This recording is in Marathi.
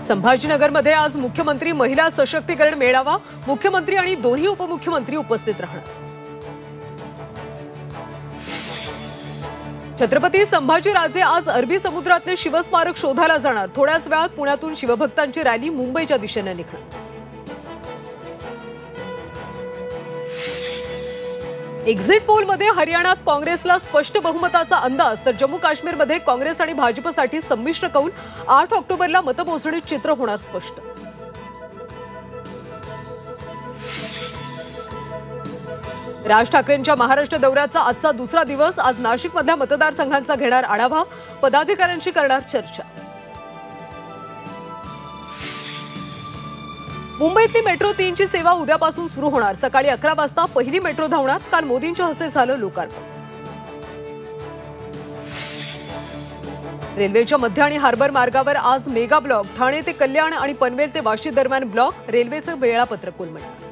संभाजीनगरमध्ये आज मुख्यमंत्री महिला सशक्तीकरण मेळावा, मुख्यमंत्री आणि दोन्ही उपमुख्यमंत्री उपस्थित राहणार। छत्रपती संभाजीराजे आज अरबी समुद्रातले शिवस्मारक शोधायला जाणार। थोड्याच वेळात पुण्यातून शिवभक्तांची रॅली मुंबईच्या दिशेने निघणार। एक्झिट पोलमध्ये हरियाणात काँग्रेसला स्पष्ट बहुमताचा अंदाज, तर जम्मू काश्मीरमध्ये काँग्रेस आणि भाजपसाठी संमिश्र कौल। 8 ऑक्टोबरला मतमोजणीत चित्र होणार स्पष्ट। राज ठाकरेंच्या महाराष्ट्र दौऱ्याचा आजचा दुसरा दिवस। आज नाशिकमधल्या मतदारसंघांचा घेणार आढावा, पदाधिकाऱ्यांशी करणार चर्चा। मुंबईतली मेट्रो 3 ची सेवा उद्यापासून सुरू होणार। सकाळी 11 वाजता पहिली मेट्रो धावणार। काल मोदींच्या हस्ते झालं लोकार्पण। रेल्वेच्या मध्य आणि हार्बर मार्गावर आज मेगा ब्लॉक। ठाणे ते कल्याण आणि पनवेल ते वाशी दरम्यान ब्लॉक। रेल्वेचं वेळापत्रक कोलमडलं।